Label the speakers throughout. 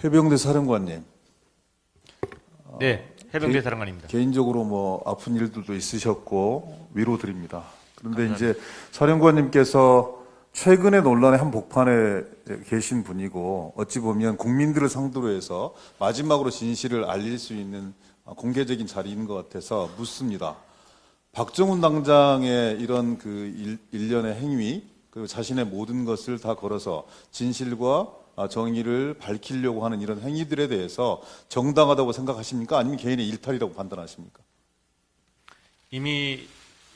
Speaker 1: 해병대 사령관님.
Speaker 2: 네, 해병대 사령관입니다.
Speaker 1: 개인적으로 뭐 아픈 일들도 있으셨고 위로드립니다. 그런데 이제 사령관님께서 최근의 논란의 한 복판에 계신 분이고 어찌 보면 국민들을 상대로 해서 마지막으로 진실을 알릴 수 있는 공개적인 자리인 것 같아서 묻습니다. 박정훈 당장의 이런 그 일련의 행위 그리고 자신의 모든 것을 다 걸어서 진실과 정의를 밝히려고 하는 이런 행위들에 대해서 정당하다고 생각하십니까? 아니면 개인의 일탈이라고 판단하십니까?
Speaker 2: 이미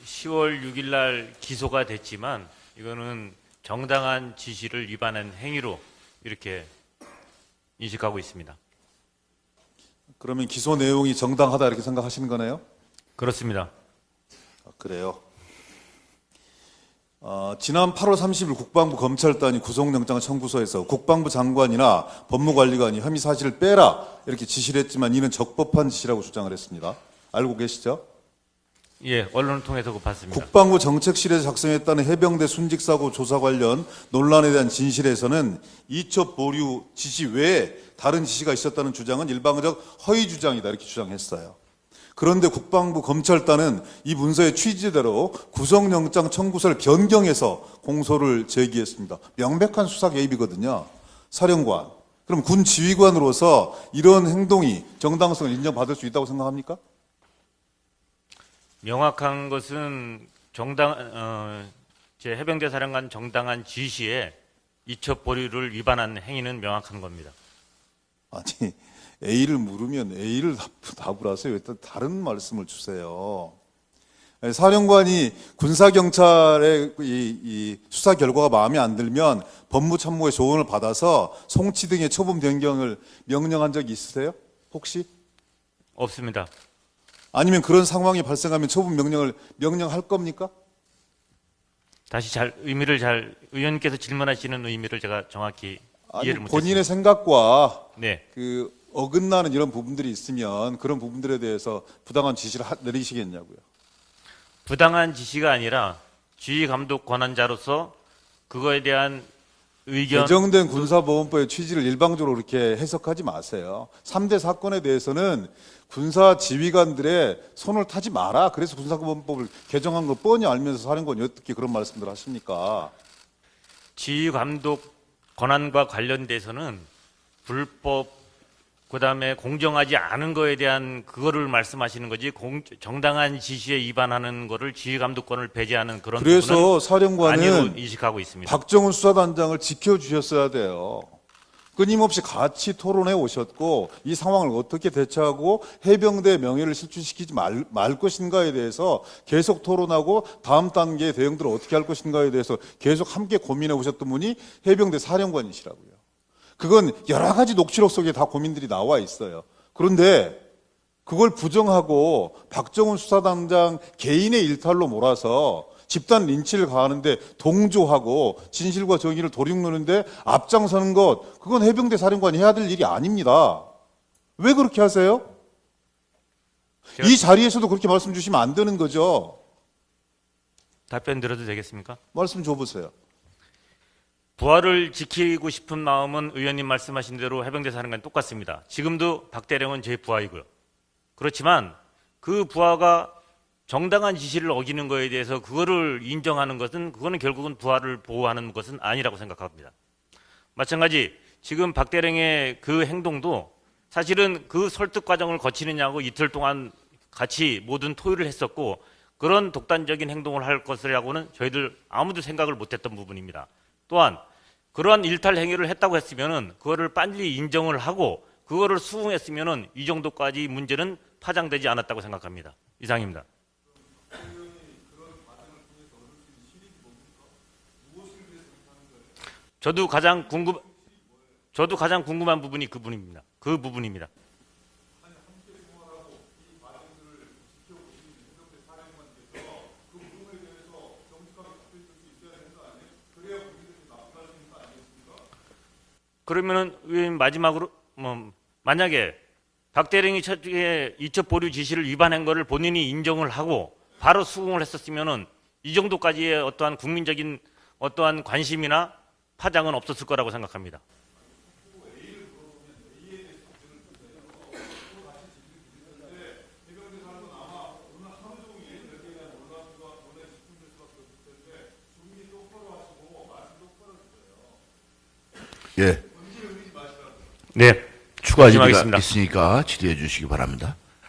Speaker 2: 10월 6일 날 기소가 됐지만 이거는 정당한 지시를 위반한 행위로 이렇게 인식하고 있습니다.
Speaker 1: 그러면 기소 내용이 정당하다 이렇게 생각하시는 거네요?
Speaker 2: 그렇습니다.
Speaker 1: 그래요. 지난 8월 30일 국방부 검찰단이 구속영장 청구서에서 국방부 장관이나 법무관리관이 혐의 사실을 빼라 이렇게 지시를 했지만 이는 적법한 지시라고 주장을 했습니다. 알고 계시죠?
Speaker 2: 예, 언론을 통해서 봤습니다.
Speaker 1: 국방부 정책실에서 작성했다는 해병대 순직사고 조사 관련 논란에 대한 진실에서는 이첩 보류 지시 외에 다른 지시가 있었다는 주장은 일방적 허위 주장이다 이렇게 주장했어요. 그런데 국방부 검찰단은 이 문서의 취지대로 구속영장 청구서를 변경해서 공소를 제기했습니다. 명백한 수사 개입이거든요. 사령관. 그럼 군 지휘관으로서 이런 행동이 정당성을 인정받을 수 있다고 생각합니까?
Speaker 2: 명확한 것은 제 해병대 사령관 정당한 지시에 이첩 보류를 위반한 행위는 명확한 겁니다.
Speaker 1: 아니 A를 물으면 A를 답을 하세요. 왜 다른 말씀을 주세요? 사령관이 군사경찰의 이 수사 결과가 마음에 안 들면 법무참모의 조언을 받아서 송치 등의 처분 변경을 명령한 적이 있으세요? 혹시?
Speaker 2: 없습니다.
Speaker 1: 아니면 그런 상황이 발생하면 처분 명령을 명령할 겁니까?
Speaker 2: 다시 의원님께서 질문하시는 의미를 제가 정확히 이해를 못했습니다.
Speaker 1: 본인의 생각과
Speaker 2: 네.
Speaker 1: 그 어긋나는 이런 부분들이 있으면 그런 부분들에 대해서 부당한 지시를 내리시겠냐고요.
Speaker 2: 부당한 지시가 아니라 지휘 감독 권한자로서 그거에 대한 의견
Speaker 1: 개정된 군사보건법의 취지를 일방적으로 그렇게 해석하지 마세요. 3대 사건에 대해서는 군사 지휘관들의 손을 타지 마라. 그래서 군사보건법을 개정한 거 뻔히 알면서 사령관이 어떻게 그런 말씀들을 하십니까?
Speaker 2: 지휘 감독 권한과 관련돼서는 불법 그다음에 공정하지 않은 거에 대한 그거를 말씀하시는 거지 정당한 지시에 위반하는 거를 지휘 감독권을 배제하는 그런
Speaker 1: 그래서
Speaker 2: 부분은
Speaker 1: 사령관은
Speaker 2: 아니로 인식하고 있습니다.
Speaker 1: 박정훈 수사단장을 지켜주셨어야 돼요. 끊임없이 같이 토론해 오셨고 이 상황을 어떻게 대처하고 해병대 명예를 실추시키지 말 것인가에 대해서 계속 토론하고 다음 단계의 대응들을 어떻게 할 것인가에 대해서 계속 함께 고민해 오셨던 분이 해병대 사령관이시라고요. 그건 여러 가지 녹취록 속에 다 고민들이 나와 있어요. 그런데 그걸 부정하고 박정훈 수사단장 개인의 일탈로 몰아서 집단 린치를 가하는데 동조하고 진실과 정의를 도륙노는데 앞장서는 것, 그건 해병대 사령관이 해야 될 일이 아닙니다. 왜 그렇게 하세요? 이 자리에서도 그렇게 말씀 주시면 안 되는 거죠.
Speaker 2: 답변 드려도 되겠습니까?
Speaker 1: 말씀 줘보세요.
Speaker 2: 부하를 지키고 싶은 마음은 의원님 말씀하신 대로 해병대 사령관 똑같습니다. 지금도 박대령은 제 부하이고요. 그렇지만 그 부하가 정당한 지시를 어기는 거에 대해서 그거를 인정하는 것은 그거는 결국은 부하를 보호하는 것은 아니라고 생각합니다. 마찬가지 지금 박대령의 그 행동도 사실은 그 설득 과정을 거치느냐고 이틀 동안 같이 모든 토의를 했었고 그런 독단적인 행동을 할 것이라고는 저희들 아무도 생각을 못했던 부분입니다. 또한 그러한 일탈 행위를 했다고 했으면은 그거를 빨리 인정을 하고 그거를 수긍했으면은 이 정도까지 문제는 파장되지 않았다고 생각합니다. 이상입니다. 저도 가장 궁금한 부분이 그 부분입니다. 그러면은 의원님 마지막으로 만약에 박대령이 이첩 보류 지시를 위반한 것을 본인이 인정을 하고 바로 수긍을 했었으면은 이 정도까지의 어떠한 국민적인 어떠한 관심이나 파장은 없었을 거라고 생각합니다.
Speaker 3: 예.
Speaker 2: 네.
Speaker 3: 추가 질의가
Speaker 2: 조심하겠습니다.
Speaker 3: 있으니까 질의해 주시기 바랍니다.